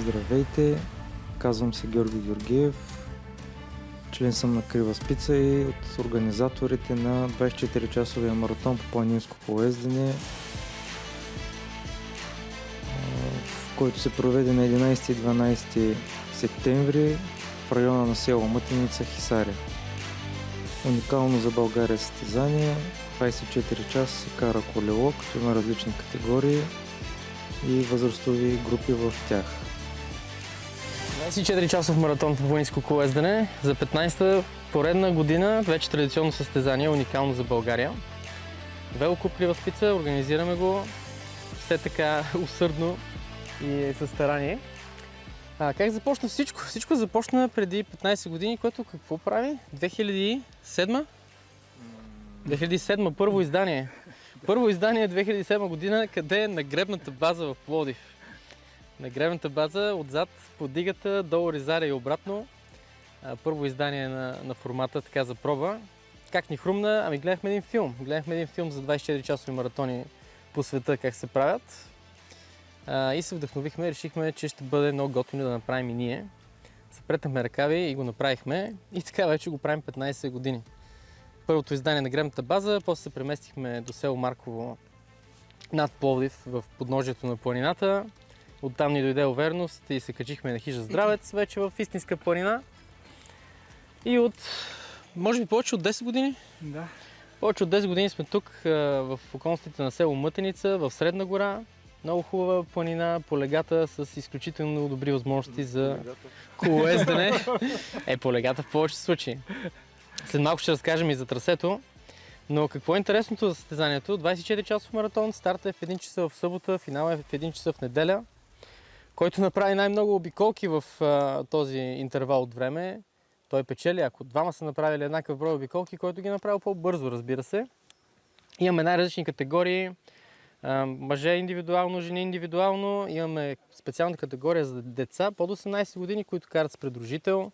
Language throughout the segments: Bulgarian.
Здравейте, казвам се Георги Георгиев, член съм на Крива спица и от организаторите на 24-часовия маратон по планинско колоездене, в който се проведе на 11 и 12 септември в района на село Мътеница, Хисаря. Уникално за България състезание, 24 часа се кара колело, като има различни категории и възрастови групи в тях. 24 часов маратон по планинско колоездене за 15-та поредна година, вече традиционно състезание, уникално за България. Велоклуб Крива спица, организираме го все така усърдно и със старание. Как започна всичко? Всичко започна преди 15 години, което какво прави? 2007? 2007, първо издание. Първо издание 2007 година, къде е нагребната база в Пловдив. Нагребната база, отзад по дигата, долу Ризаря и обратно. Първо издание на формата, така за проба. Как ни хрумна? Ами гледахме един филм. Гледахме един филм за 24-часови маратони по света, как се правят. И се вдъхновихме, решихме, че ще бъде много готино да направим и ние. Запретнахме ръкави и го направихме. И така вече го правим 15 години. Първото издание на гребната база, после се преместихме до село Марково над Пловдив в подножието на планината. Оттам ни дойде увереност и се качихме на хижа Здравец, вече в истинска планина. И от, може би повече от 10 години? Да. Повече от 10 години сме тук в околностите на село Мътеница, в Средна гора. Много хубава планина, полегата с изключително добри възможности за колоездене. Полегата в повече случаи. След малко ще разкажем и за трасето. Но какво е интересното за състезанието? 24 часов маратон, старта е в 1 часа в събота, финала е в 1 часа в неделя. Който направи най-много обиколки в този интервал от време, той печели. Ако двама са направили еднакъв брой обиколки, който ги е направил по-бързо, разбира се. Имаме най-различни категории. Мъже индивидуално, жени индивидуално. Имаме специална категория за деца под 18 години, които карат с придружител.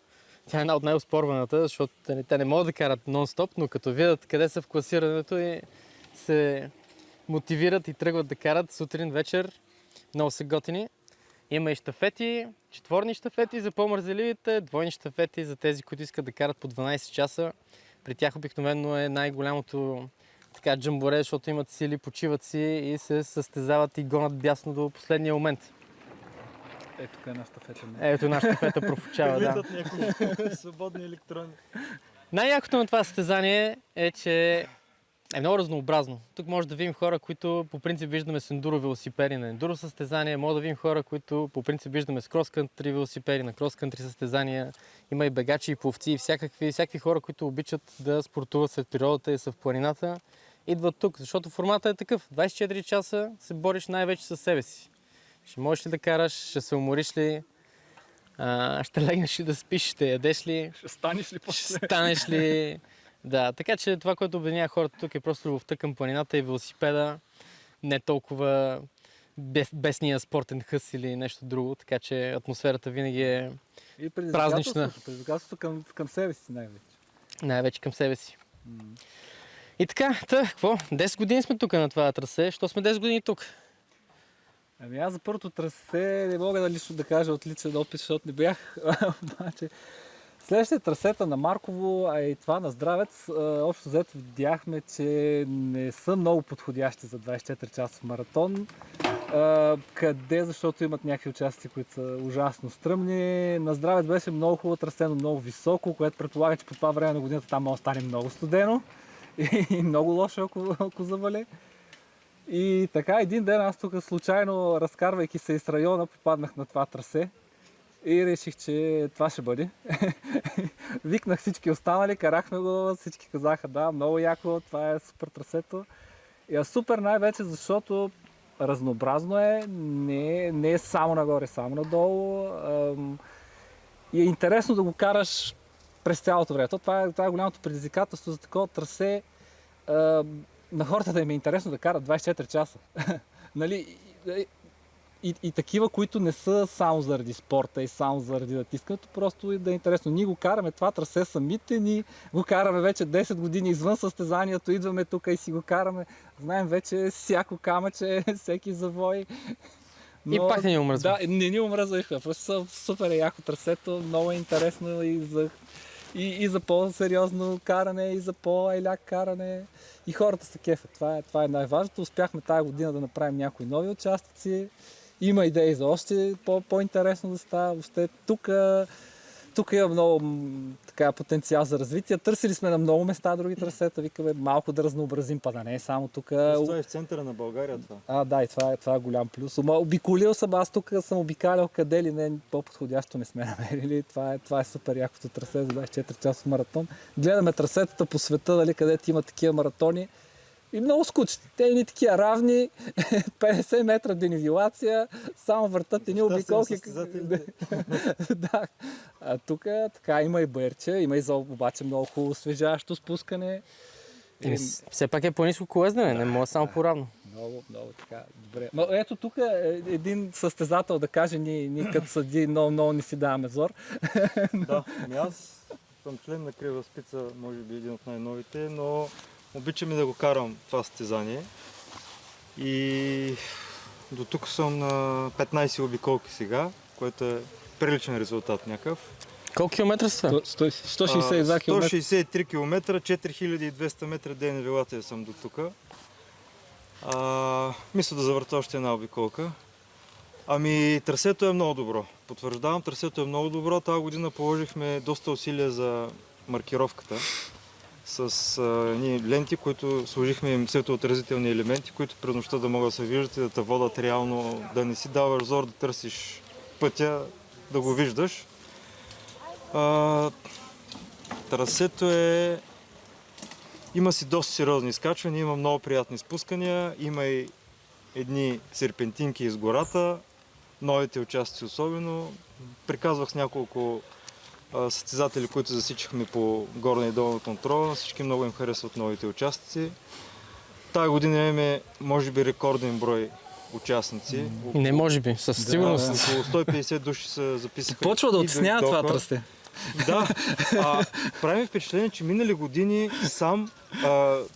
Тя е една от най-оспорваната, защото те не могат да карат нон-стоп, но като видят къде са в класирането и се мотивират и тръгват да карат сутрин, вечер. Много са готини. Има и щафети, четворни щафети за по-мързеливите, двойни щафети за тези, които искат да карат по 12 часа. При тях обикновено е най-голямото джамборе, защото имат сили, почиват си и се състезават и гонят бясно до последния момент. Ето тук е една щафета. Ето една щафета профучава, да. Някои свободни електрони. Най-якото на това състезание е, че е много разнообразно. Тук може да видим хора, които по принцип виждаме с ендуро велосипеди на ендуро състезания, може да видим хора, които по принцип виждаме с крос-кънтри велосипеди на крос-кънтри състезания. Има и бегачи, и пловци, и всякакви хора, които обичат да спортуват след природата и са в планината. Идват тук, защото формата е такъв. 24 часа се бориш най-вече със себе си. Ще можеш ли да караш, ще се умориш ли, ще легнеш ли да спиш, ще ядеш ли, Ще станеш ли после? ще станеш ли. Да, така че това, което обединява хората тук е просто любовта към планината и велосипеда, не толкова бесния спортен хъс или нещо друго, така че атмосферата винаги е празнична. Предизвикателството към себе си най-вече. Най-вече към себе си. И така, какво? 10 години сме тук на това трасе. Що сме 10 години тук? Ами аз за първото трасе не мога да лично да кажа от личен опит, защото не бях. Обаче следващите трасета на Марково, а и това на Здравец, общо взето видяхме, че не са много подходящи за 24 часов маратон. Къде? Защото имат някакви участъци, които са ужасно стръмни. На Здравец беше много хубаво трасено, много високо, което предполага, че по това време на годината там може да стане много студено и много лошо, ако завали. И така един ден аз тук случайно, разкарвайки се из района, попаднах на това трасе и реших, че това ще бъде. Викнах всички останали, карахме го, всички казаха да, много яко, това е супер трасето. И е супер най-вече, защото разнообразно е, не е само нагоре, само надолу. И е интересно да го караш през цялото време. Това е голямото предизвикателство за такова трасе. На хората да им е интересно да карат 24 часа. Нали? И такива, които не са само заради спорта и само заради натискането, просто да е интересно. Ние го караме това трасе самите, ние го караме вече 10 години извън състезанието, идваме тук и си го караме. Знаем вече всяко камъче, всеки завой. И пак не ни омръзва. Да, не ни омръзваха. Просто супер яко трасето, много интересно и за по-сериозно каране, и за по-айляк каране. И хората са кефят. Това е най-важното. Успяхме тази година да направим някои нови участъци. Има идеи за още по-интересно да става. Въобще тук има много така, потенциал за развитие. Търсили сме на много места други трасета. Викаме малко да разнообразим, па да не е само тук. Това е в центъра на България това. Да, и това е голям плюс. Обиколил съм, аз тук съм обикалял къде ли не, по-подходящо не сме намерили. Това е супер якото трасе за 24 часов маратон. Гледаме трасетата по света, дали, където има такива маратони. И много скучни. Те и ни такива равни, 50 метра денивилация, само въртат едни обиколки. Да. А тук така има и бърче, има и обаче много хубаво освежаващо спускане. Все пак е по-ниско колездене, не може само по-равно. Много така, добре. Но ето тук един състезател да каже, ние като съди много не си даваме зор. Да, аз съм член на Крива спица, може би един от най-новите, но обичам и да го карам това състезание. И до тук съм на 15 обиколки сега, което е приличен резултат някакъв. Колко километра са? 162 км. 163 км, 4200 метра денивелация съм до тук. Мисля да завърта още една обиколка. Трасето е много добро. Потвърждавам, трасето е много добро. Тази година положихме доста усилия за маркировката с ленти, които сложихме им светоотразителни елементи, които през нощта да могат да се виждат и да те водят реално, да не си даваш зор да търсиш пътя, да го виждаш. Трасето има си доста сериозни изкачвания, има много приятни спускания, има и едни серпентинки из гората, новите участъци особено. Приказвах с няколко състезатели, които засичихме по горна и долна контрола. Всички много им харесват новите участъци. Тая година имаме, може би, рекорден брой участници. Не може би, със сигурност. Около 150 души се записаха. Почва да отснява това трасе. Да, прави впечатление, че минали години сам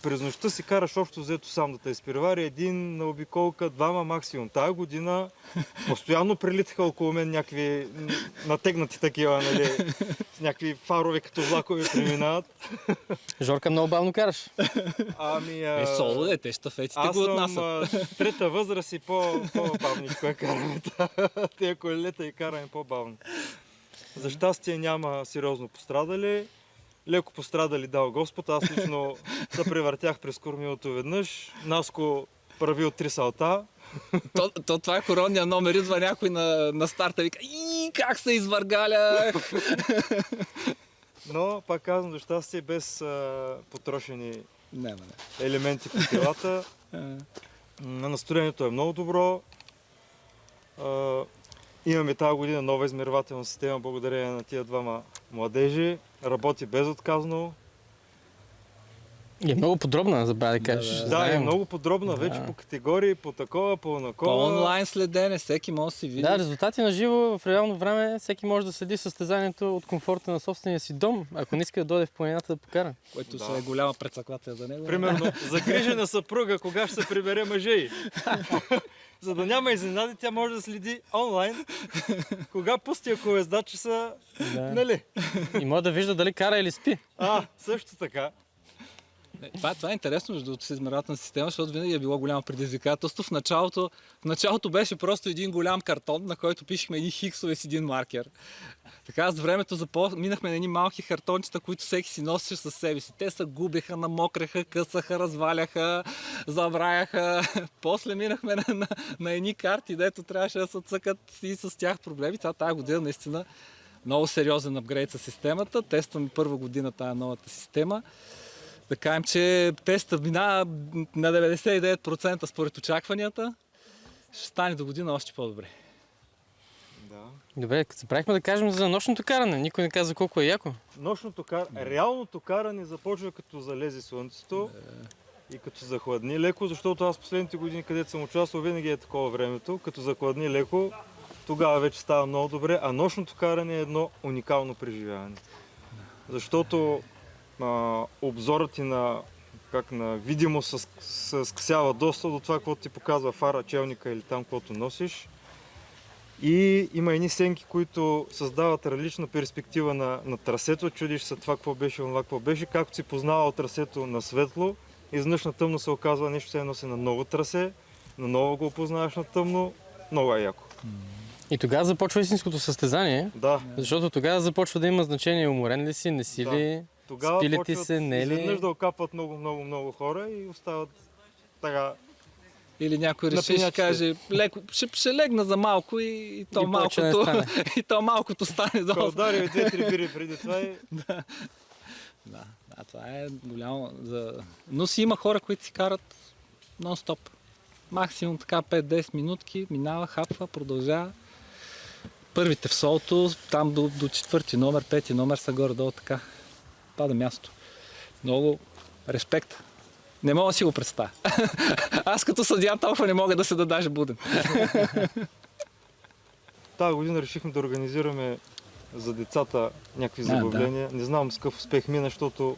през нощта си караш общо взето сам да те изпревари един на обиколка, двама максимум. Тая година постоянно прилитаха около мен някакви натегнати такива, нали, с някакви фарове като влакове преминават. Жорка, много бавно караш. Соло, те щафетите го отнасят. Аз съм трета възраст и по-бавничко я караме. Тия колелета и караме по-бавно. За щастие няма сериозно пострадали. Леко пострадали дал Господ. Аз лично се превъртях през кормилото веднъж. Наско правил 3 салта. Това е коронния номер. Идва някой на старта и вика: как се извъргалях! Но, пак казвам, за щастие без потрошени елементи по телата. Настроението е много добро. Имаме тази година нова измервателна система, благодарение на тия двама младежи. Работи безотказно. И е много подробна, забравя да кажеш. Да, е много подробна вече по категории, по такова, по онакова. По онлайн следене, всеки може да си види. Да, резултати на живо в реално време, всеки може да следи състезанието от комфорта на собствения си дом, ако не иска да дойде в планината да покара. Което се е голяма прецаквателя за него. Примерно, загрижена съпруга, кога ще се прибере мъже й. За да няма изненади, тя може да следи онлайн, кога пустия колездачи са, нали? И може да вижда дали кара или спи. Също така. Това е интересно, между другото, с измервателна система, защото винаги е било голямо предизвикателство. В началото беше просто един голям картон, на който пишехме едни хиксове с един маркер. Така с времето минахме на едни малки картончета, които всеки си носеше със себе си. Те се губеха, намокреха, късаха, разваляха, забравяха. После минахме на едни карти, дето трябваше да се цъкат и с тях проблеми. Тая година наистина много сериозен апгрейд със системата. Тестваме първа година тая новата система. Да кажем, че тестът мина на 99% според очакванията. Ще стане до година още по-добре. Добре, като се правихме да кажем за нощното каране. Никой не каза колко е яко. Реалното каране започва като залезе слънцето и като захладни леко, защото аз последните години, където съм участвал, винаги е такова времето. Като захладни леко, тогава вече става много добре, а нощното каране е едно уникално преживяване. Защото обзорът ти на видимост се скъсява доста до това, което ти показва фара, челника или там, каквото носиш. И има едни сенки, които създават различна перспектива на трасето. Чудиш се това какво беше, това какво беше. Както си познавал трасето на светло, изведнъж на тъмно се оказва нещо, все едно си на ново трасе, наново го опознаваш на тъмно. Много е яко. И тогава започва истинското състезание, Да. защото тогава започва да има значение уморен ли си, не си ли, Тогава спи ли ти почват се, не ли. изведнъж да окапват много хора и остават така. Или някой На реши, ще пенячите. каже, леко, ще легна за малко и то И повече не малкото, стане. и то малкото стане за Калдари 2-3 бири преди това и... Да, това е голямо. Но си има хора, които си карат нон-стоп. Максимум така 5-10 минутки, минава, хапва, продължава. Първите в солото, там до четвърти номер, пети номер са горе-долу така. Пада място. Много респект. Не мога да си го представя. Аз като съдия толкова не мога да се да даже буден. Тази година решихме да организираме за децата някакви Да. забавления. Не знам с какъв успех мина, защото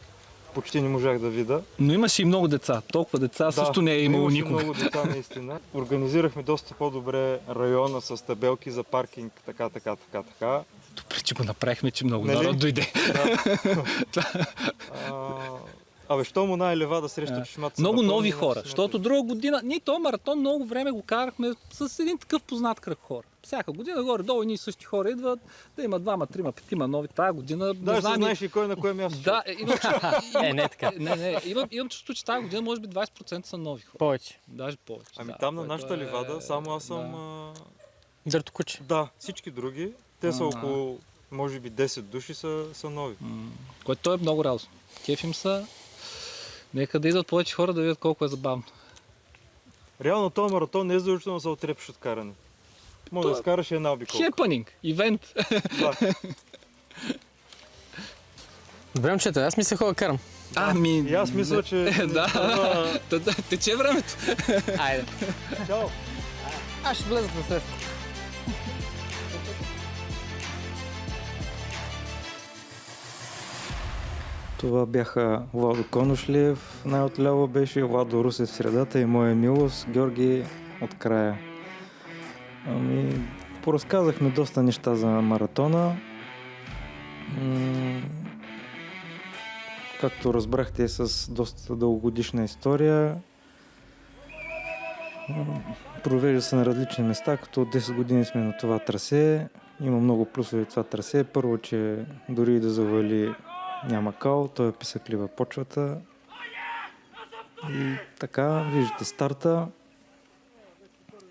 почти не можах да видя. Но имаше и много деца. Толкова деца също не е имало имаше никога. много деца наистина. Организирахме доста по-добре района с табелки за паркинг, така. Добре, че го направихме, че много Нали? народ дойде. Абе, що му най-лева да среща чешмата? Много нови хора, защото друга година, ние този маратон много време го карахме с един такъв познат кръг хора. Всяка година горе-долу едни и същи хора идват, да има 2-3-5 нови. Тази година Да, не ще знам. знаеш и кой на кое място. Да, Не е така. имам чувство, че тази година може би 20% са нови хора. Повече. Даже повече. Ами да, там на което нашата е- ливада, само аз съм... Да. Дърто куче. Да, всички други, те са около, може би 10 души са нови. Което е много радостно. Кефим са. Нека да идват повече хора да видят колко е забавно. Реално този маратон не е задължително да се отрепиш от каране. Може да скараш една обиколка. Хепанинг, ивент. Да. Добре, момчета, аз мисля хора карам. Ами... И аз мисля, че... Да, тече времето. Айде. Чао! Аз ще влезат на среща. Това бяха Владо Коношлиев, най-отляво беше Владо Русев в средата и моя милост, Георги от края. Поразказахме доста неща за маратона. Както разбрахте, е с доста дългогодишна история. Провежда се на различни места, като от 10 години сме на това трасе. Има много плюсове това трасе. Първо, че дори и да завали няма кал, той е писъклива почвата. И така, виждате старта.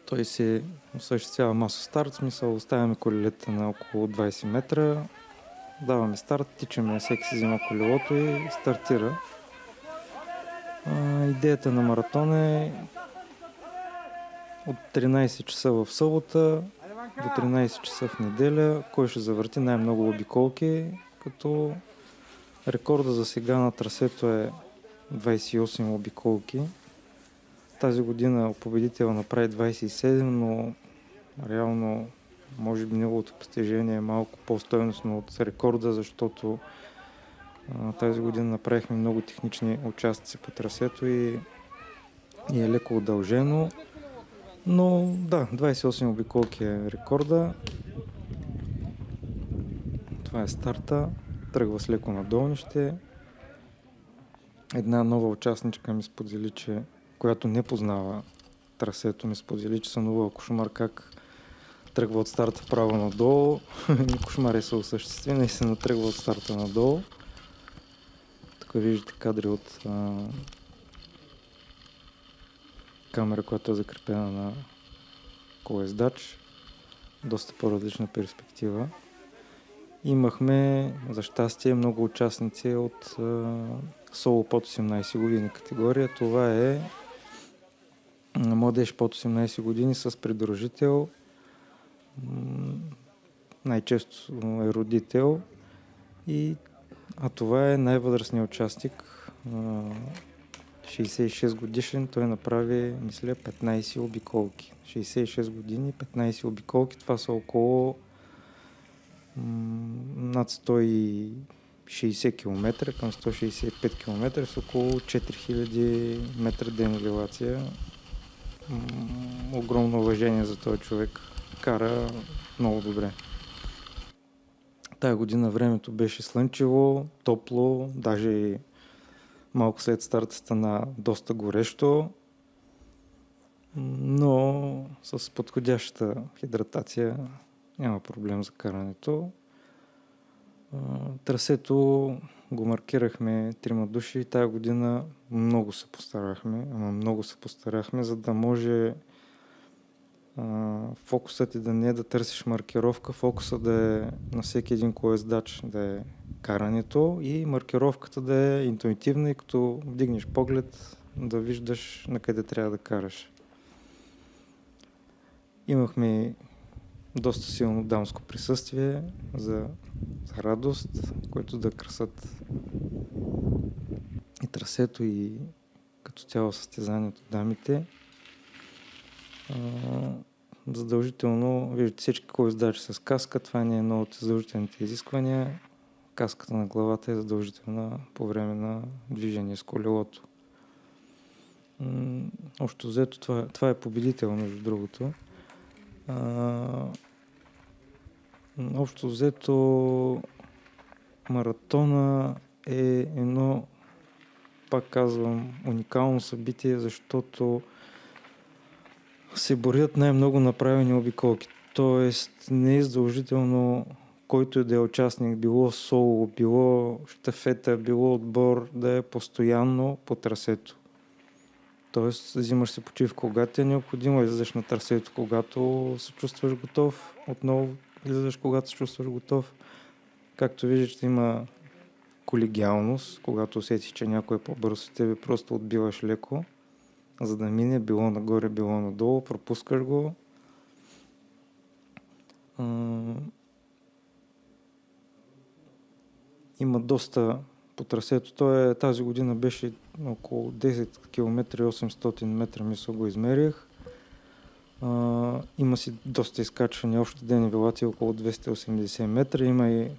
Той се осъществява масов старт, в смисъл оставяме колелета на около 20 метра. Даваме старт, тичаме, всеки си взема колелото и стартира. Идеята на маратон е от 13 часа в събота до 13 часа в неделя, кой ще завърти най-много обиколки, като рекорда за сега на трасето е 28 обиколки. Тази година победител направи 27, но реално може би неговото постижение е малко по-стойностно от рекорда, защото тази година направихме много технични участъци по трасето и е леко удължено. Но да, 28 обиколки е рекорда. Това е старта. Тръгва с леко надолнище. Една нова участничка ми сподели, която не познава трасето, ми сподели, че сънува кошмар как тръгва от старта право надолу. Кошмар е се осъществи, наистина тръгва от старта надолу. Тук виждате кадри от камера, която е закрепена на колездач. Доста по-различна перспектива. Имахме, за щастие, много участници от соло под 18 години категория. Това е младеж под 18 години с придружител. Най-често е родител. А това е най-възрастният участник. 66 годишен. Той направи, мисля, 15 обиколки. 66 години, 15 обиколки. Това са около над 160 км към 165 км с около 4000 метра денивелация. Огромно уважение за този човек. кара много добре. Тая година времето беше слънчево, топло, даже и малко след старта стана доста горещо, но с подходящата хидратация няма проблем за карането. Трасето го маркирахме 3 души и тая година много се постарахме, за да може фокусът ти да не е да търсиш маркировка, фокусът да е на всеки един колоездач да е карането и маркировката да е интуитивна и като вдигнеш поглед да виждаш на къде трябва да караш. Имахме доста силно дамско присъствие за радост, което да красат и трасето и като цяло състезанието дамите. Задължително, виждате всички колоездачи с каска, това не е едно от задължителните изисквания. Каската на главата е задължителна по време на движение с колелото. Общо взето това е победител, между другото. Общо взето маратона е едно, пак казвам, уникално събитие, защото се борят най-много направени обиколки. Тоест не е задължително който и да е участник, било соло, било щафета, било отбор, да е постоянно по трасето. Тоест взимаш се почивка, когато е необходимо, излизаш на трасето, когато се чувстваш готов, отново излизаш, когато се чувстваш готов. Както виждаш, има колегиалност, когато усетиш, че някой е по-бърз от тебе, просто отбиваш леко, за да мине, било нагоре, било надолу, пропускаш го. Има доста по трасето. Тази година беше около 10 км и 800 метра, мисля го измерих. Има си доста изкачвания, общо денивелати около 280 метра. Има и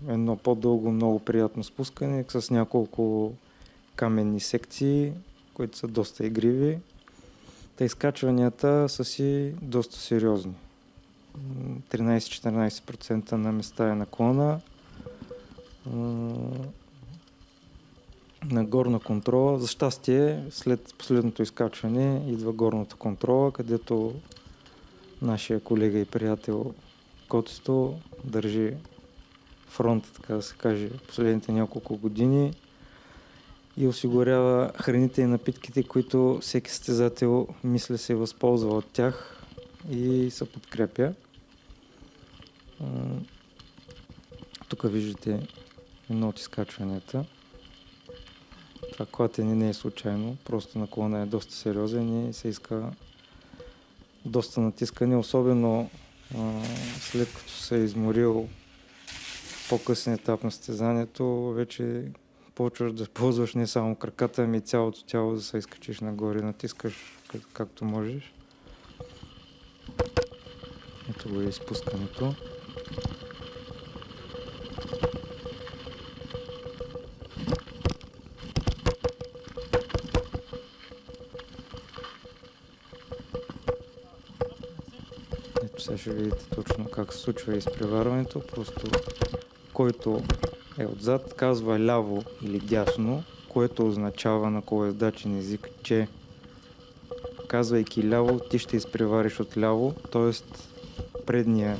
едно по-дълго, много приятно спускане с няколко каменни секции, които са доста игриви. Та изкачванията са си доста сериозни. 13-14% на места е наклона. На горна контрола. За щастие, след последното изкачване идва горната контрола, където нашия колега и приятел Котсто държи фронта, така да се каже, последните няколко години и осигурява храните и напитките, които всеки състезател мисля се възползва от тях и се подкрепя. Тук виждате едно от изкачванията. Това клатене не е случайно, просто наклона е доста сериозен и се иска доста натискане, особено след като се е изморил по-късен етап на състезанието, вече почваш да ползваш не само краката, ами цялото тяло да се изкачиш нагоре, натискаш както можеш. Ето го е изпускането. Сега ще видите точно как се случва изпреварването. Просто който е отзад казва ляво или дясно, което означава на колоездачен език, че казвайки ляво, ти ще изпревариш от ляво, т.е. предния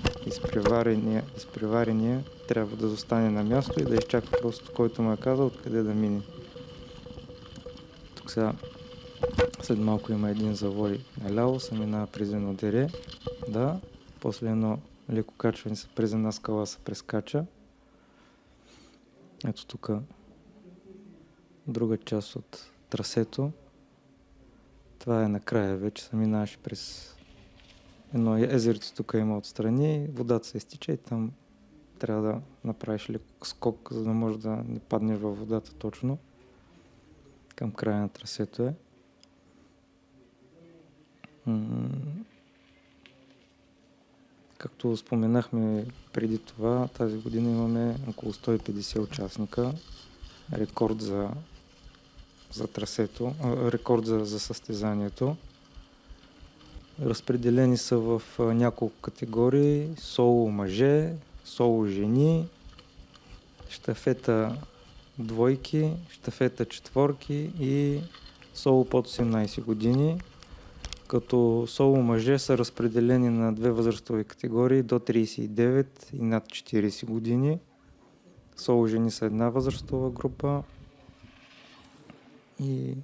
изпреварения трябва да застане на място и да изчака просто който му е казал откъде да мине. Тук сега след малко има един завой наляво, се минава през едно дере. Да, после едно леко качване се през една скала се прескача. Ето тук друга част от трасето. Това е накрая вече, се минаваш през едно езерце, тук има отстрани, водата се изтича и там трябва да направиш леко скок, за да можеш да не паднеш във водата точно. Към края на трасето е. Както споменахме преди това, тази година имаме около 150 участника. Рекорд за трасето, рекорд за състезанието. Разпределени са в няколко категории: соло мъже, соло жени, щафета двойки, щафета четворки и соло под 18 години. Като соло мъже са разпределени на две възрастови категории до 39 и над 40 години. Соло жени са една възрастова група и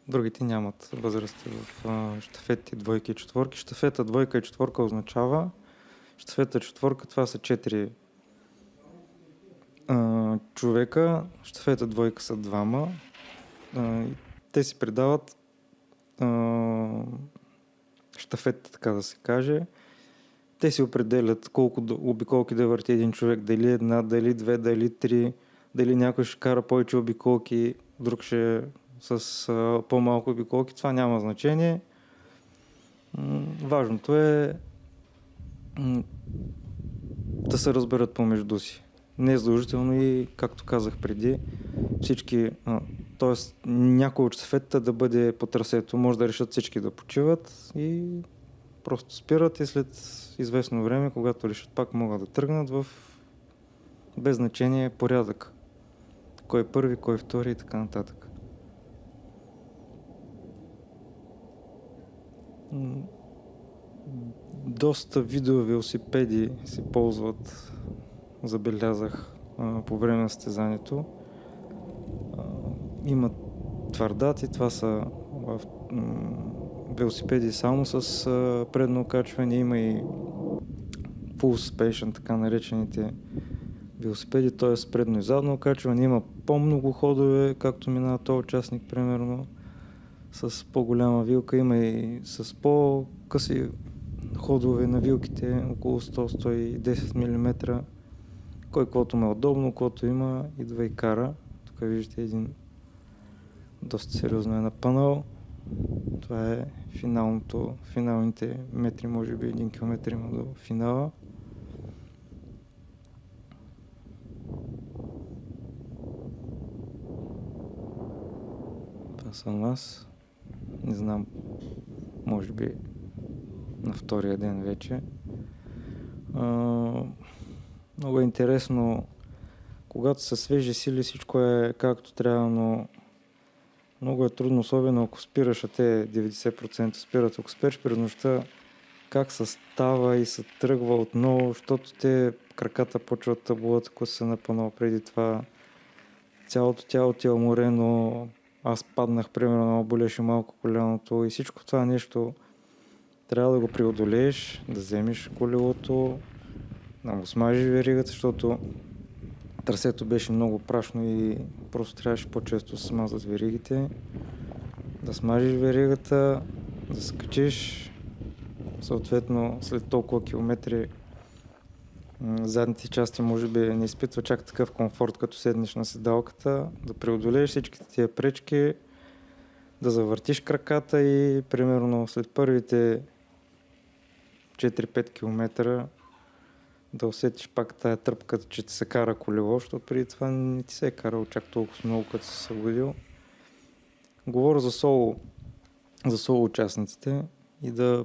другите нямат възрасти в щафетите двойки и четворки. Щафета двойка и четворка означава, щафета четворка това са 4 човека, щафета двойка са двама. Те си предават щафета, така да се каже. Те си определят колко обиколки да върти един човек, дали една, дали две, дали три, дали някой ще кара повече обиколки, друг ще с по-малко обиколки. Това няма значение. Важното е да се разберат помежду си. Не е задължително и, както казах преди, всички, т.е. някой от щафетата да бъде по трасето. Може да решат всички да почиват и просто спират и след известно време, когато решат, пак могат да тръгнат в без значение порядък. Кой е първи, кой е втори и така нататък. Доста видеовелосипеди се ползват, забелязах по време на състезанието. Има твърдаци, това са велосипеди само с предно окачване, има и full suspension, така наречените велосипеди, т.е. предно и задно окачване, има по-много ходове, както минава този участник, примерно, с по-голяма вилка, има и с по-къси ходове на вилките, около 100-110 мм. Кой каквото му е удобно, каквото има, идва и кара. Тук виждате един доста сериозно е напънал. Това е финалните метри, може би 1 км има до финала. Това съм аз. Не знам, може би на втория ден вече. Много е интересно, когато са свежи сили, всичко е както трябва, но много е трудно, особено ако спираш, а те 90% спират. Ако спираш през нощта, как се става и се тръгва отново, защото те краката почват да болят, ако се напънал преди това. Цялото тяло ти е уморено, аз паднах, примерно, болеше малко коляното и всичко това нещо трябва да го преодолееш, да вземеш колелото, да му смажиш веригата, защото трасето беше много прашно и просто трябваше по-често да се смазват веригите. Да смажиш веригата, да се качиш. Съответно, след толкова километри задните части може би не изпитва чак такъв комфорт, като седнеш на седалката, да преодолееш всичките тия пречки, да завъртиш краката и примерно след първите 4-5 км да усетиш пак тая тръпка, че ти се кара колело, защото преди това не ти се е карал чак толкова много, като си събудил. Говоря за соло участниците и да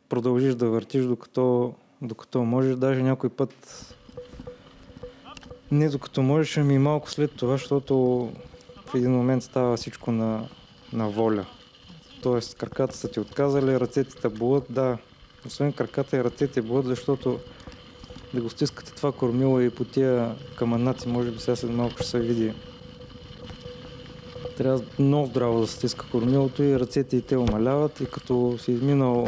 продължиш да въртиш докато можеш, даже някой път не докато можеш, ами и малко след това, защото в един момент става всичко на воля. Тоест краката са ти отказали, ръцете те болят, да, освен краката и ръцете болят, защото да го стискате това кормило и по тия камънаци, може би сега след малко ще се види. Трябва много здраво да се стиска кормилото и ръцете и те умаляват и като си изминал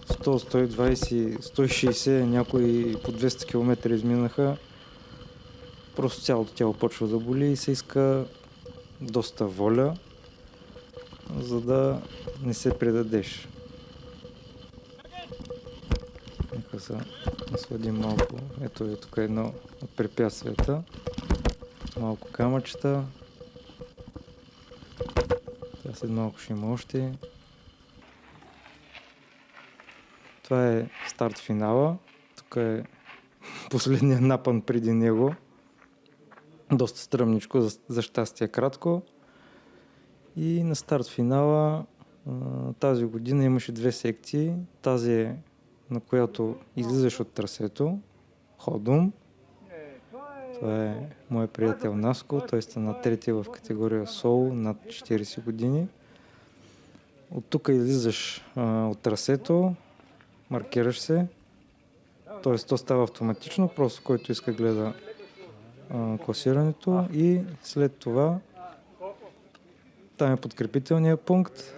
100, 120, 160, някои по 200 км изминаха, просто цялото тяло почва да боли и се иска доста воля, за да не се предадеш. Нека се насладим малко. Ето е тук едно от препятствията. Малко камъчета. Сега след малко ще има още. Това е старт-финала. Тук е последният напън преди него. Доста стръмничко, за щастие кратко. И на старт-финала Тази година имаше 2 секции. Тази е, на която излизаш от трасето, Ходум. Това е моят приятел Наско, той сте на трети в категория Сол, над 40 години. От тук излизаш от трасето, маркираш се, т.е. то става автоматично, просто който иска гледа класирането и след това там е подкрепителния пункт.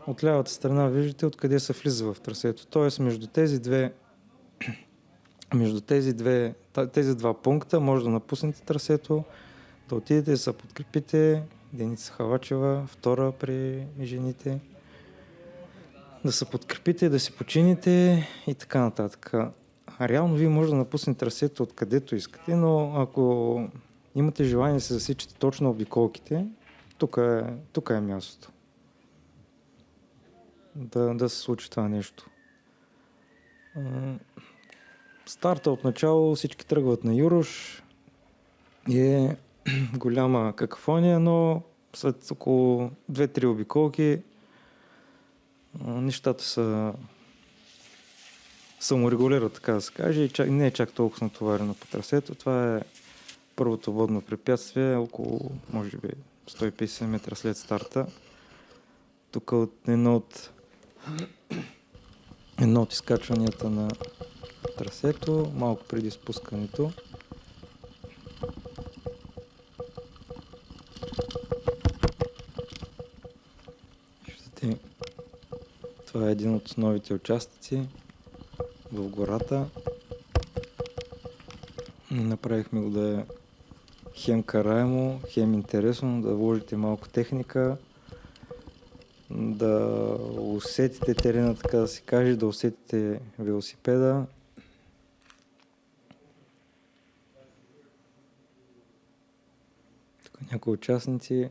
От лявата страна виждате откъде се влиза в трасето. Т.е. между тези два пункта може да напуснете трасето, да отидете да се подкрепите. Деница Халачева, втора при жените. Да се подкрепите, да си почините и така нататък. Реално вие може да напуснете трасето откъдето искате, но ако имате желание да се засичате точно обиколките, тук е мястото. Да се случи това нещо. Старта отначало всички тръгват на Юруш. Е голяма какафония, но след около 2-3 обиколки нещата са саморегулират, така да се каже, и не е чак толкова натоварено по трасето. Това е първото водно препятствие, около, може би, 150 метра след старта. Тук едно от изкачванията на трасето, малко преди спускането. Това е един от новите участъци в гората. Направихме го да е хем караемо, хем интересно, да вложите малко техника, да усетите терена, така да се каже, да усетите велосипеда. Тук някои участници,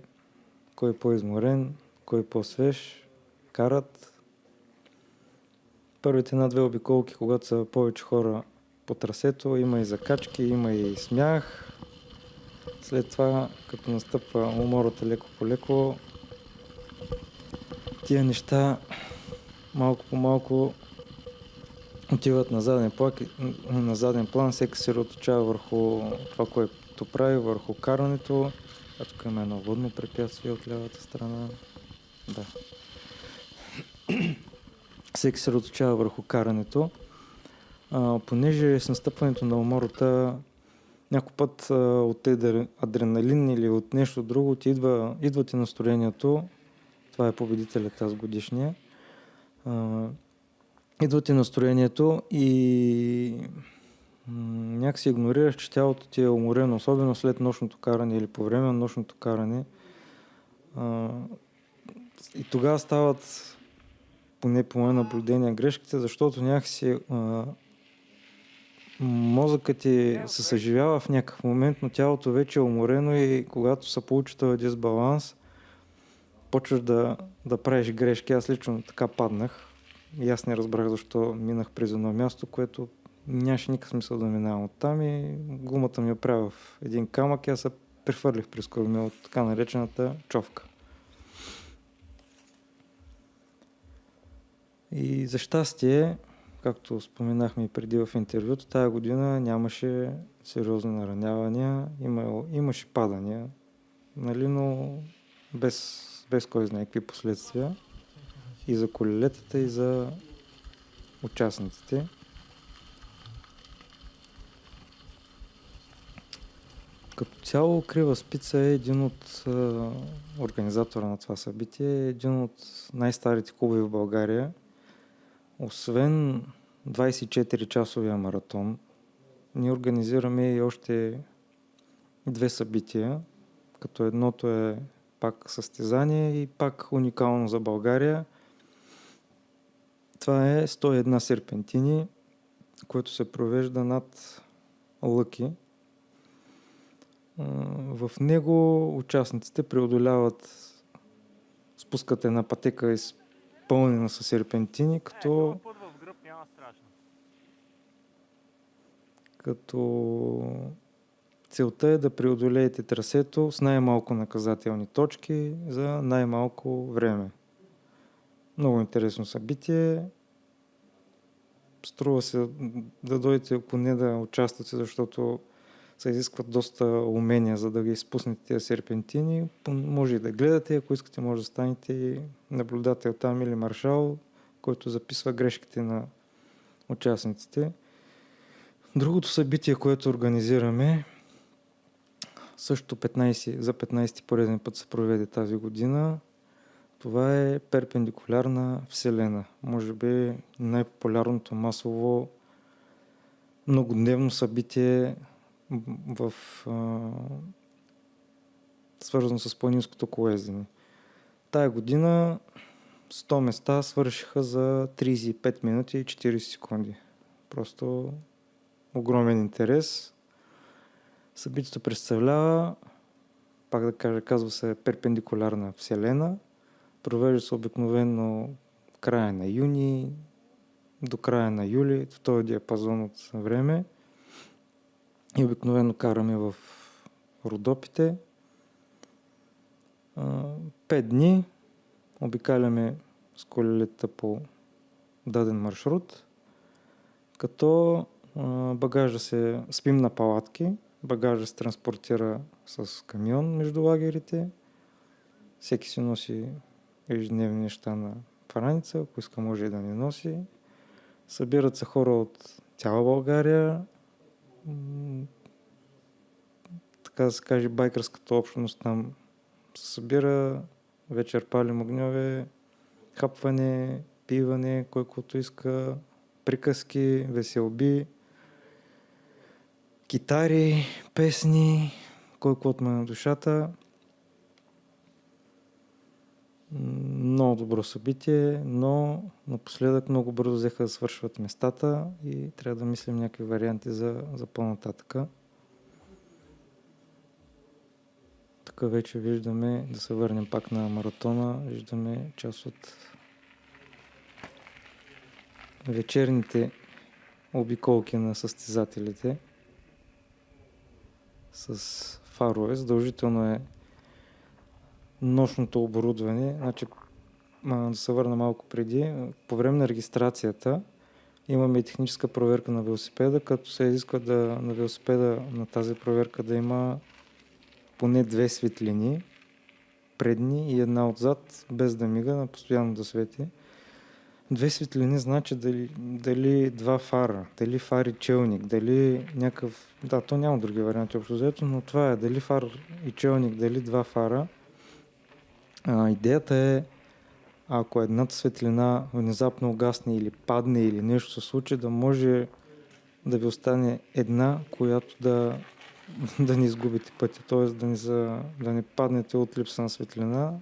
кой е по-изморен, кой е по-свеж, карат. Първите 1-2 обиколки, когато са повече хора по трасето, има и закачки, има и смях. След това, като настъпва умората леко по леко, тия неща малко по малко отиват на заден план, всеки се съсредоточава върху това, което прави, върху карането. А тук има едно водно препятствие от лявата страна. Да. Всеки се съсредоточава върху карането. Понеже с настъпването на умората някой път от адреналин или от нещо друго ти идват и настроението. Това е победителят тази годишния. Идват и настроението и някакси игнорираш, че тялото ти е уморено, особено след нощното каране или по време на нощното каране. И тогава стават, поне по мое наблюдение, грешките, защото някакси мозъкът ти се съживява в някакъв момент, но тялото вече е уморено и когато се получи този дисбаланс, почваш да правиш грешки. Аз лично така паднах и аз не разбрах защо минах през едно място, което нямаше никакъв смисъл да минавам оттам и гумата ми оправя в един камък и аз се прехвърлих през корми от така наречената човка. И за щастие, както споменахме и преди в интервюто, тая година нямаше сериозни наранявания, имаше падания, нали, но без кой знае какви последствия и за колелетата, и за участниците. Като цяло Крива Спица е един от организатора на това събитие, един от най-старите клубове в България. Освен 24-часовия маратон, ние организираме и още 2 събития, като едното е пак състезание и пак уникално за България. Това е 101 серпентини, което се провежда над Лъки. В него участниците преодоляват, спускат една пътека изпълнена с серпентини, като целта е да преодолеете трасето с най-малко наказателни точки за най-малко време. Много интересно събитие. Струва се да дойдете, ако не да участвате, защото се изискват доста умения, за да ги изпуснете тези серпентини. Може и да гледате, ако искате, може да станете и наблюдател там или маршал, който записва грешките на участниците. Другото събитие, което организираме, също за 15 пореден път се проведе тази година. Това е перпендикулярна вселена. Може би най-популярното масово многодневно събитие свързано с планинското колоездене. Тая година 100 места свършиха за 35 минути и 40 секунди. Просто огромен интерес. Събитието представлява, пак да кажа, казва се перпендикуларна вселена. Провежда се обикновено края на юни до края на юли, в този диапазон от време. И обикновено караме в Родопите. 5 дни обикаляме с колелета по даден маршрут, като спим на палатки, багажа се транспортира с камион между лагерите, всеки си носи ежедневни неща на фараница, ако иска може и да не носи. Събират се хора от цяла България, така да се каже, байкърската общност там се събира, вечер палим огньове, хапване, пиване, кой който иска, приказки, веселби, китари, песни, кой който ме на душата. Много добро събитие, но напоследък много бързо взеха да свършват местата и трябва да мислим някакви варианти за по-нататъка. Тук вече виждаме, да се върнем пак на маратона, виждаме част от вечерните обиколки на състезателите с фарове. Задължително е нощното оборудване. Значи, да се върна малко преди. По време на регистрацията имаме и техническа проверка на велосипеда, като се изисква на велосипеда на тази проверка да има поне 2 светлини, предни и една отзад, без да мига, на постоянно да свети. 2 светлини значи дали 2 фара, дали фар и челник, дали някакъв... Да, то няма други варианти общо взето, но това е дали фар и челник, дали 2 фара. Идеята е, ако едната светлина внезапно угасне или падне или нещо се случи, да може да ви остане една, която да не изгубите пътя, т.е. да не паднете от липса на светлина.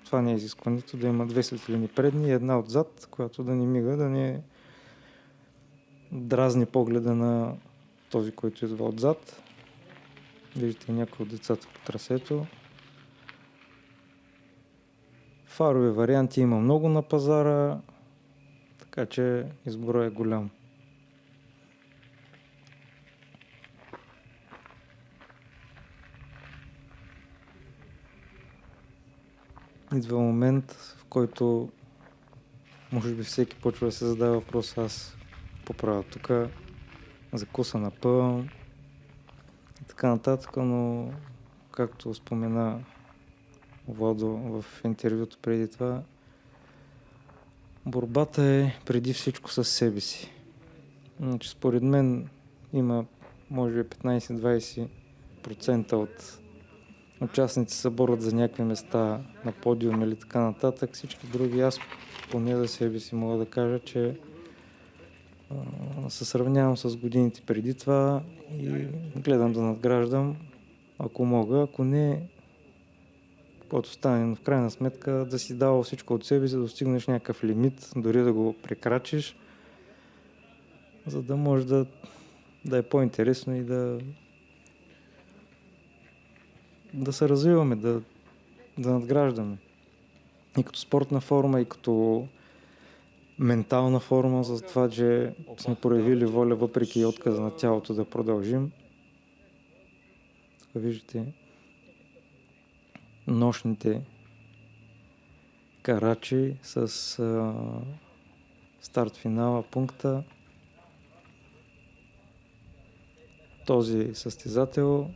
Това не е изискването, да има 2 светлини предни и една отзад, която да не мига, да не дразни погледа на този, който идва отзад. Виждате някои от децата по трасето. Фарови варианти има много на пазара, така че изборът е голям. Идва момент, в който може би всеки почва да се задава въпрос, аз поправя тук, закуса на пън и така нататък, но както спомена Владо в интервюто преди това, борбата е преди всичко със себе си. Значи, според мен има може би 15-20% от участници се борят за някакви места на подиум или така нататък. Всички други, аз поне за себе си мога да кажа, че се сравнявам с годините преди това и гледам да надграждам, ако мога, ако не, когато стане, но в крайна сметка да си дава всичко от себе си, да достигнеш някакъв лимит, дори да го прекрачиш, за да може да е по-интересно и да се развиваме, да надграждаме. И като спортна форма, и като ментална форма, за това, че сме проявили воля, въпреки отказа на тялото да продължим. Тук виждате нощните Карачи с старт-финала пункта. Този състезател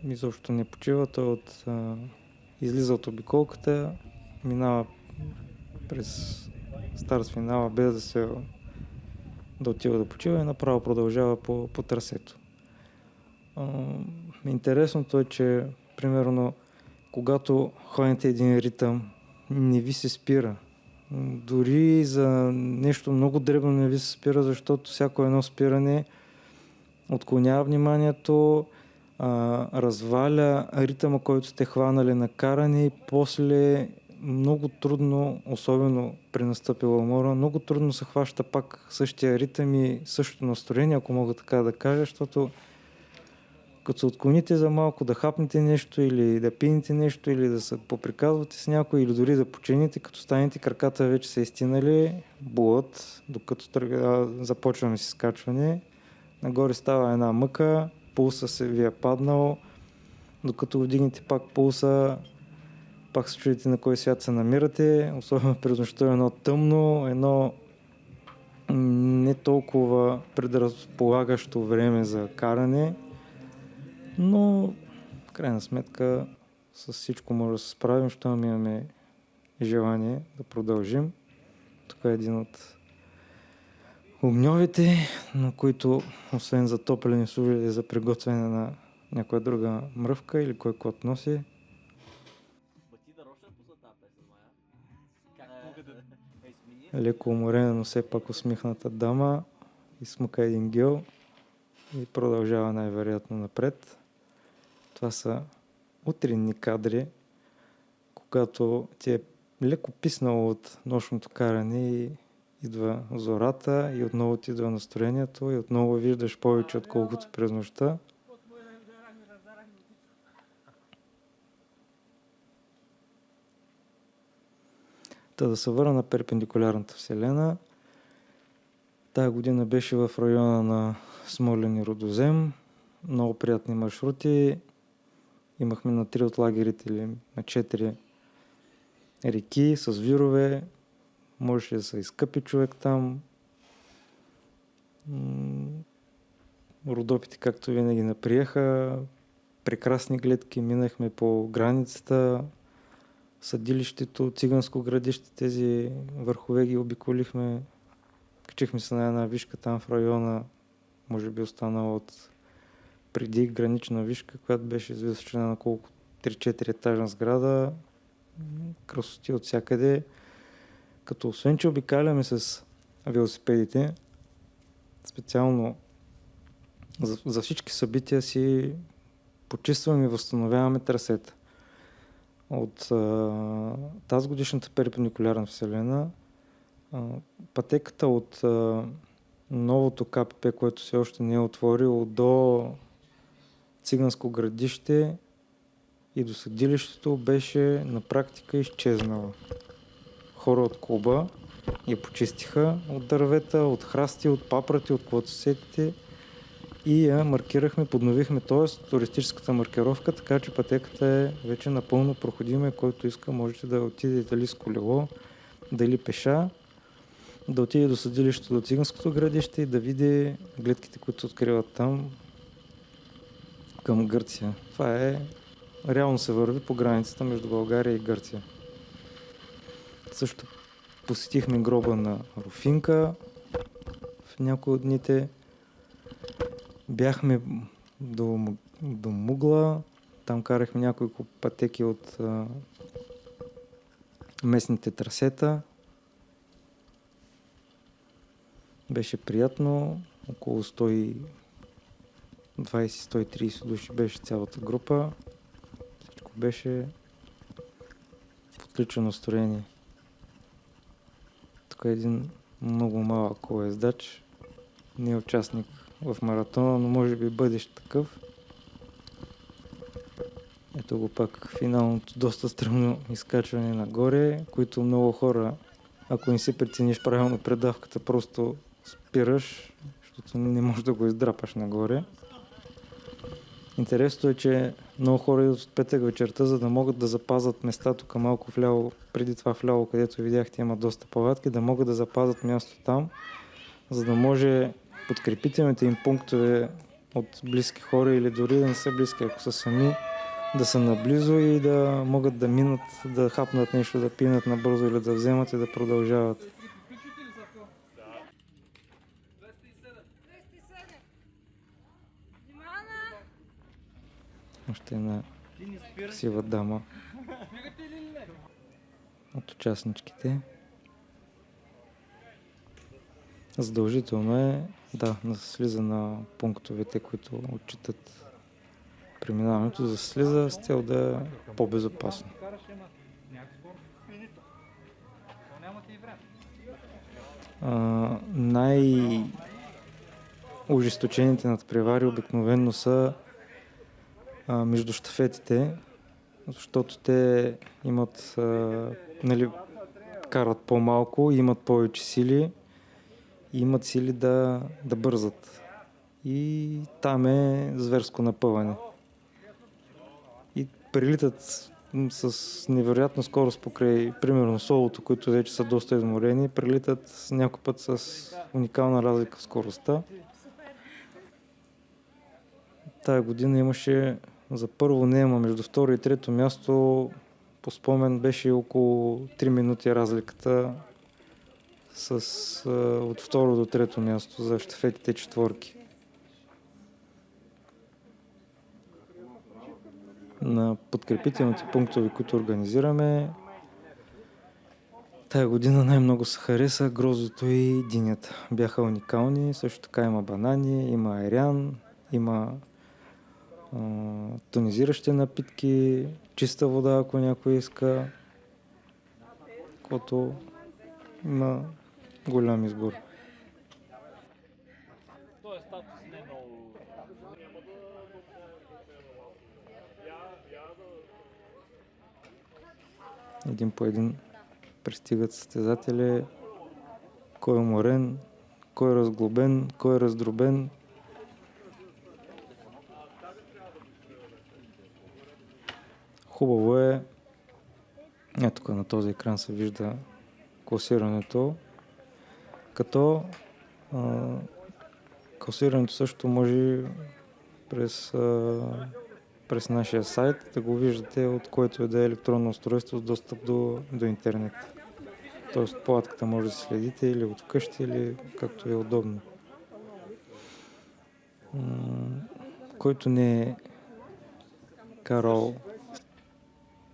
изобщо не почива. Той излиза от обиколката, минава през старт-финала без да отива да почива и направо продължава по трасето. Интересното е, че примерно когато ходите един ритъм, не ви се спира. Дори за нещо много дребно не ви се спира, защото всяко едно спиране отклонява вниманието, разваля ритъма, който сте хванали на каране и после много трудно, особено при настъпила умора, много трудно се хваща пак същия ритъм и същото настроение, ако мога така да кажа, защото като се отклоните за малко да хапнете нещо или да пинете нещо или да се поприказвате с някой или дори да почините, като станете краката вече са изтинали, булат, докато започваме с изкачване. Нагоре става една мъка, пулса се ви е паднал, докато вдигнете пак пулса, пак се чудите на кой свят се намирате, особено през нощта е едно тъмно, едно не толкова предразполагащо време за каране, но в крайна сметка с всичко може да се справим, щом имаме желание да продължим. Тук е един от огньовете, на които освен за топлене служи за приготвяне на някоя друга мръвка или кой кот носи. Леко уморена, но все пак усмихната дама изсмука един гел и продължава най-вероятно напред. Това са утринни кадри, когато ти е леко писнало от нощното каране и идва зората и отново ти идва настроението и отново виждаш повече отколкото през нощта. Та да се върна на перпендикулярната вселена. Тая година беше в района на Смолян и Рудозем. Много приятни маршрути. Имахме на 3 от лагерите или на 4 реки с вирове. Можеше да се изкъпи човек там. Родопите, както винаги, наприеха. Прекрасни гледки. Минахме по границата. Съдилището, циганско градище, тези върхове ги обиколихме. Качихме се на една вишка там в района, може би останала от преди гранична вишка, която беше извисочена на колко 3-4 етажна сграда. Красоти от всякъде. Като освен, че обикаляме с велосипедите, специално за всички събития си почистваме и възстановяваме трасета. От тази годишната перпендикулярна вселена, пътеката от новото КПП, което все още не е отворило, до циганско градище и до съдилището беше на практика изчезнала. Хора от клуба я почистиха от дървета, от храсти, от папрати, от каквото сетите и я маркирахме, подновихме, т.е. туристическата маркировка, така че пътеката е вече напълно проходима и който иска можете да отиде дали с колело, дали пеша, да отиде до съдилището, до циганското градище и да види гледките, които се откриват там към Гърция. Това е реално се върви по границата между България и Гърция. Също посетихме гроба на Руфинка в някои от дните. Бяхме до Мугла, там карахме няколко пътеки от местните трасета. Беше приятно, около 120-130 души беше цялата група. Всичко беше в отлично настроение. Тук е един много малък колоездач, не е участник в маратона, но може би бъдещ такъв. Ето го пак финалното доста стръмно изкачване нагоре, които много хора, ако не си прецениш правилно предавката, просто спираш, защото не можеш да го издрапаш нагоре. Интересното е, че много хора идват от петък вечерта, за да могат да запазят места тук малко вляво, преди това вляво, където видяхте има доста палатки, да могат да запазят място там, за да може подкрепителните им пунктове от близки хора или дори да не са близки, ако са сами, да са наблизо и да могат да минат, да хапнат нещо, да пинат набързо или да вземат и да продължават. Още една красива дама от участничките. Задължително е да се слиза на пунктовете, които отчитат преминаването, да се слиза с цел да е по-безопасно. Най-ожесточените надпревари обикновено са между щафетите, защото те имат, карат по-малко, имат повече сили и имат сили да бързат. И там е зверско напъване. И прилитат с невероятна скорост покрай, примерно солото, които вече са доста изморени, прилитат някой път с уникална разлика в скоростта. Тая година имаше за първо неема между второ и трето място, по спомен беше около 3 минути разликата от второ до трето място за щафетите четворки. На подкрепителните пунктове, които организираме, тая година най-много се хареса гроздото и динята. Бяха уникални, също така има банани, има айрян, има тонизиращи напитки, чиста вода, ако някой иска, който има голям избор. Един по един пристигат състезатели, кой е уморен, кой е разглобен, кой е раздробен. Хубаво е, тук на този екран се вижда класирането, като класирането също може през нашия сайт да го виждате от който да е електронно устройство с достъп до интернет. Тоест палатката може да следите или от вкъщи, или както е удобно. Който не е карал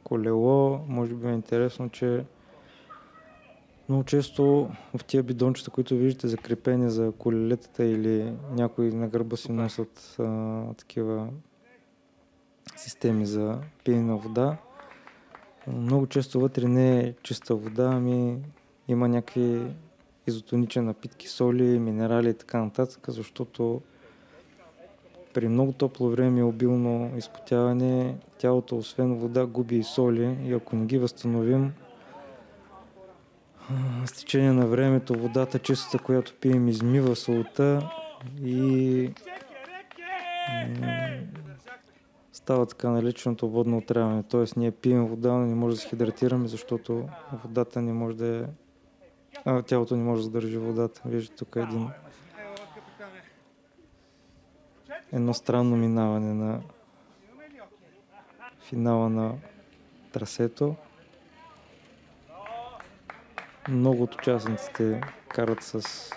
колело, може би е интересно, че много често в тия бидончета, които виждате закрепени за колелетата или някои на гърба си носят такива системи за пиене на вода, много често вътре не е чиста вода, ами има някакви изотонични напитки, соли, минерали и така нататък, защото при много топло време и обилно изпотяване тялото освен вода губи и соли и ако не ги възстановим, с течение на времето водата чистата, която пием, измива солта и става така нареченото водно отравяне. Тоест ние пием вода, но не може да се хидратираме, защото водата не може да тялото не може да задържи водата. Виждате тук едно странно минаване на финала на трасето. Много от участниците карат с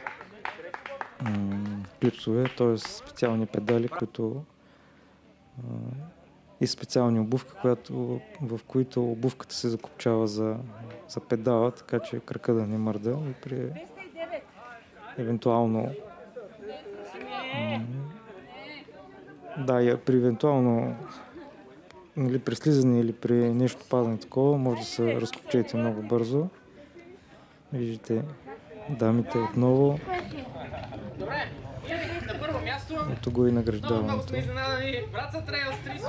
клипсове, т.е. специални педали, които и специални обувки, в които обувката се закопчава за педала, така че кръка да не мърда и при евентуално при евентуално при слизане или при нещо падане такова, може да се разкопчете много бързо. Виждате дамите отново. Добре, на първо място. Ето го и награждаването. Много сме изненадани. Враца Трейл с 38.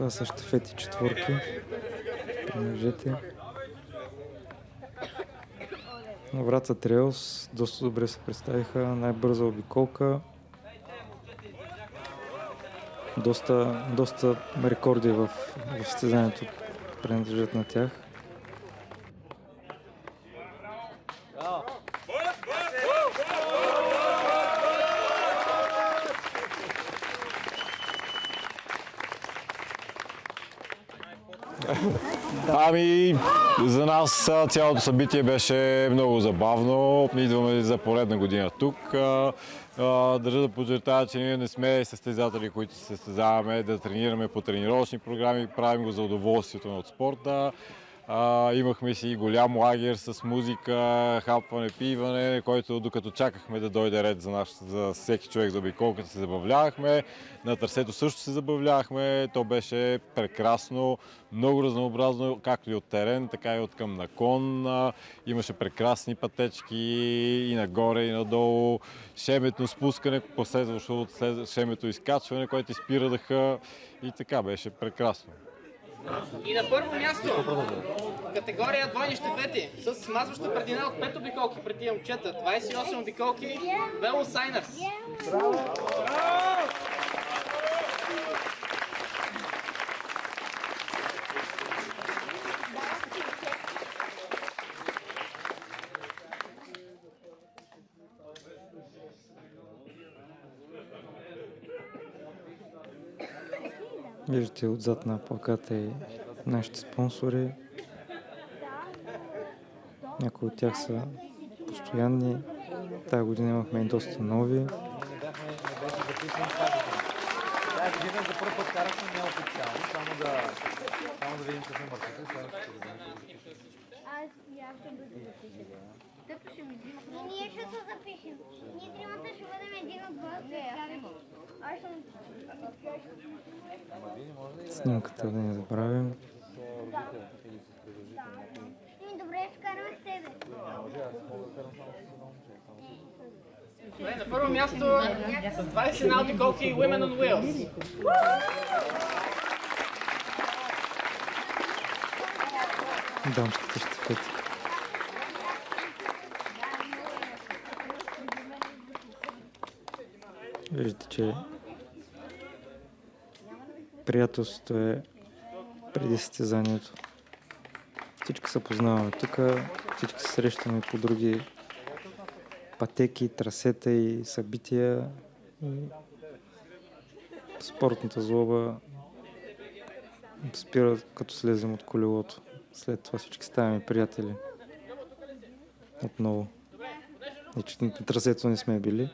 Това са щафети четворки при мъжете. На Враца Трейлс доста добре се представиха. Най-бърза обиколка. Доста рекорди в състезанието принадлежат на тях. Ами, за нас цялото събитие беше много забавно. Идваме за поредна година тук. Държа да подчертая, че ние не сме състезатели, които се състезаваме да тренираме по тренировъчни програми. Правим го за удоволствието от спорта. Имахме си голям лагер с музика, хапване, пиване, който докато чакахме да дойде ред за всеки човек за обиколката се забавлявахме. На трасето също се забавлявахме. То беше прекрасно, много разнообразно, както и от терен, така и от към наклон. Имаше прекрасни пътечки и нагоре, и надолу. Шеметно спускане, последващо от шемето изкачване, което изпира дъха и така беше прекрасно. И на първо място, категория двойни щафети с смазваща предина от 5 обиколки пред тия момчета, 28 обиколки, Вело Сайнърс. Виждате отзад на плаката и нашите спонсори. Някои от тях са постоянни. Тая година имахме и доста нови. Тази година за първ път карахме неофициално, само да видим какво марката. Ние ще се запишем. Ние тримата ще бъдем един от вас. Аз съм... Снимката да не забравим. Добре, ще караме с тебе. На първо място с 21 обиколки Women on Wheels. Дамските щафети. Виждате, че приятелството е преди състезанието. Всички се познаваме тук, всички се срещаме по други пътеки, трасета и събития. И спортната злоба спира като слезем от колелото. След това всички ставаме приятели. Отново. И че на трасето не сме били.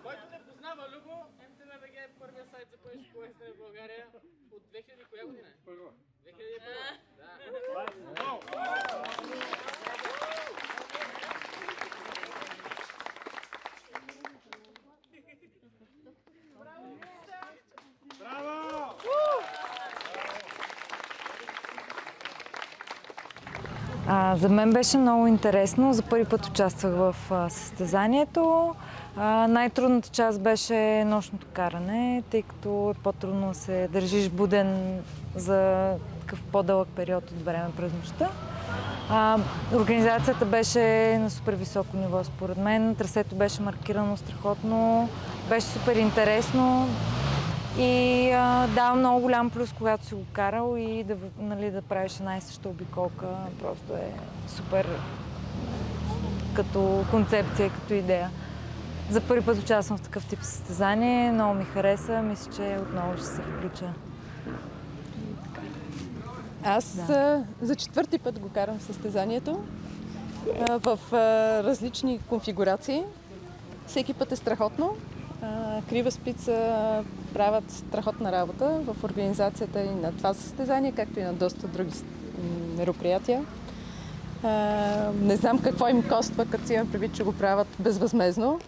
Който не познава Любо, MTV.BG е първия сайт за пътешки колесия в България от 2000 коя година? 2001. За мен беше много интересно. За първи път участвах в състезанието. Най-трудната част беше нощното каране, тъй като е по-трудно да се държиш буден за такъв по-дълъг период от време през нощта. Организацията беше на супер високо ниво според мен. Трасето беше маркирано страхотно, беше супер интересно. И дава много голям плюс, когато си го карал и да правиш една и съща обиколка. Просто е супер като концепция, като идея. За първи път участвам в такъв тип състезание. Много ми хареса. Мисля, че отново ще се включа. Аз за четвърти път го карам в състезанието в различни конфигурации. Всеки път е страхотно. Крива спица правят страхотна работа в организацията и на това състезание, както и на доста други мероприятия. Не знам какво им коства, като си имам предвид, че го правят безвъзмезно.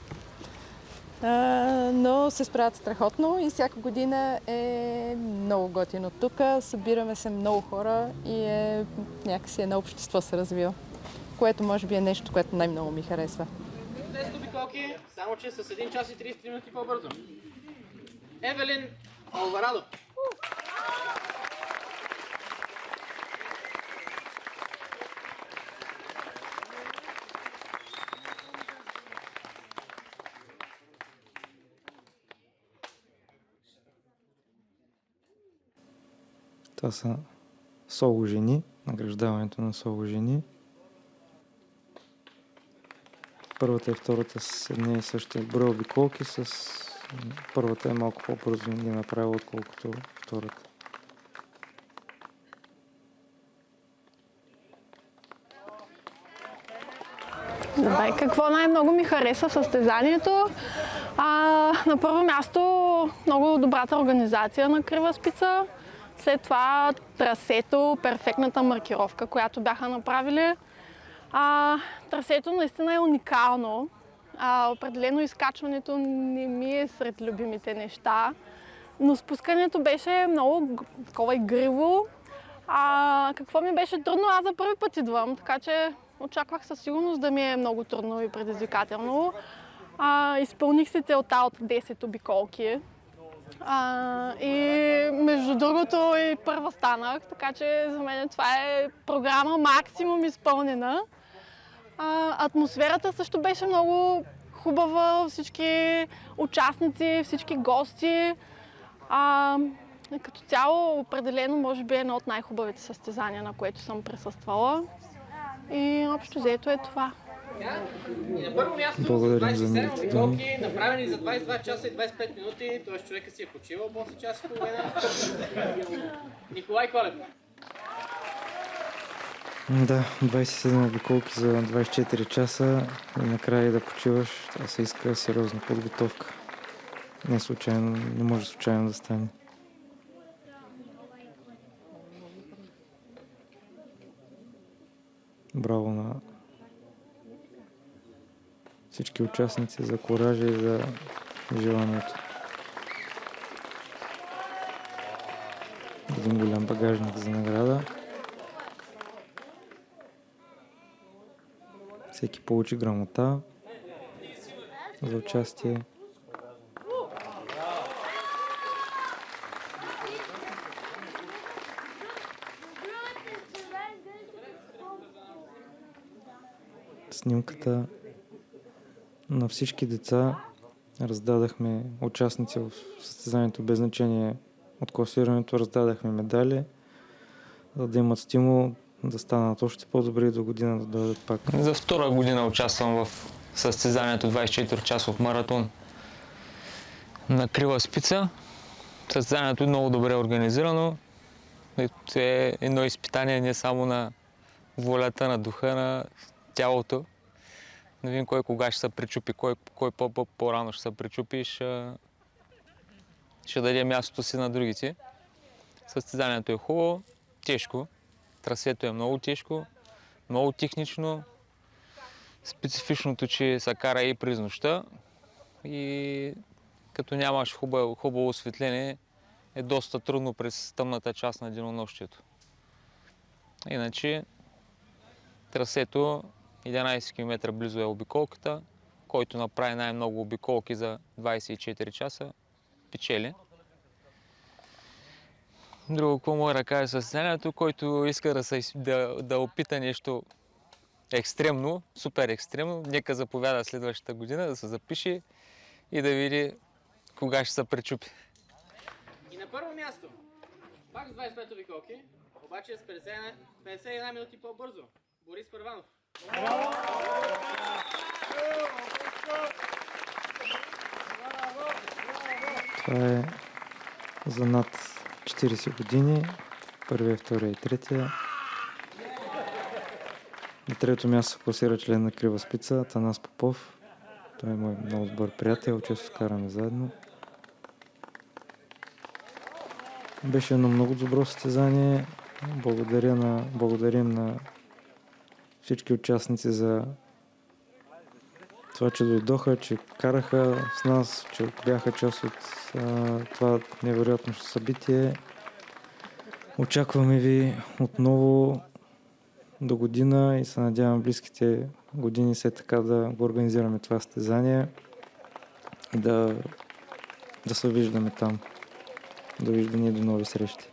Но се справят страхотно и всяка година е много готино тук. Събираме се много хора и някакси едно общество се развива, което може би е нещо, което най-много ми харесва. 10 обиколки, само Само че с 1 час и 33 минути по-бързо. Евелин Алварадо. Това са соло жени, награждаването на соло жени. Първата и втората с едни и същи брой обиколки, първата е малко по-бързо ги направила, отколкото втората. Добре, какво най-много ми хареса в състезанието? На първо място много добрата организация на Крива Спица. След това трасето, перфектната маркировка, която бяха направили. Трасето наистина е уникално. Определено изкачването не ми е сред любимите неща, но спускането беше много такова игриво. Какво ми беше трудно? Аз за първи път идвам, така че очаквах със сигурност да ми е много трудно и предизвикателно. Изпълних си целта от 10 обиколки. И между другото и първа станах, така че за мен това е програма максимум изпълнена. Атмосферата също беше много хубава, всички участници, всички гости. Като цяло определено може би е едно от най-хубавите състезания, на което съм присъствала. И общо взето е това. И на първо място с Благодарим за 27 милите обиколки, направени за 22 часа и 25 минути, т.е. човека си е почивал после час и половина. Николай Колев. Да, 27 обиколки за 24 часа и накрая да почиваш, това се иска сериозна подготовка. Не случайно, не може случайно да стане. Браво на всички участници за куража и за желанието. Един голям багажник за награда. Всеки получи грамота за участие. Снимката на всички деца раздадахме, участници в състезанието без значение от класирането, раздадахме медали, за да имат стимул да станат още по-добри и до година да дойдат пак. За втора година участвам в състезанието 24-часов маратон на Крива Спица. Състезанието е много добре организирано. Е едно изпитание не само на волята, на духа, на тялото. Не видим кой кога ще се пречупи, кой по-рано ще се пречупи, ще даде мястото си на другите. Състезанието е хубаво, тежко. Трасето е много тежко, много технично. Специфичното, че се кара и през нощта и като нямаш хубаво осветление, е доста трудно през тъмната част на денонощието. Иначе трасето 11 км близо е обиколката, който направи най-много обиколки за 24 часа, печели. Друго, какво мога да кажа състезанието, който иска да опита нещо екстремно, супер екстремно, нека заповяда следващата година, да се запише и да види кога ще се пречупи. И на първо място, пак с 25 обиколки, обаче с 51 минути по-бързо, Борис Първанов. Това е за над 40 години, първия, втория и третия. На трето място се класира член на Крива Спица, Атанас Попов. Той е мой много добър приятел, често караме заедно. Беше едно много добро състезание. Благодарим на всички участници за това, че дойдоха, че караха с нас, че бяха част от това невероятно събитие. Очакваме ви отново до година и се надявам близките години след така да го организираме това състезание. и да се виждаме там. Довиждане, до нови срещи.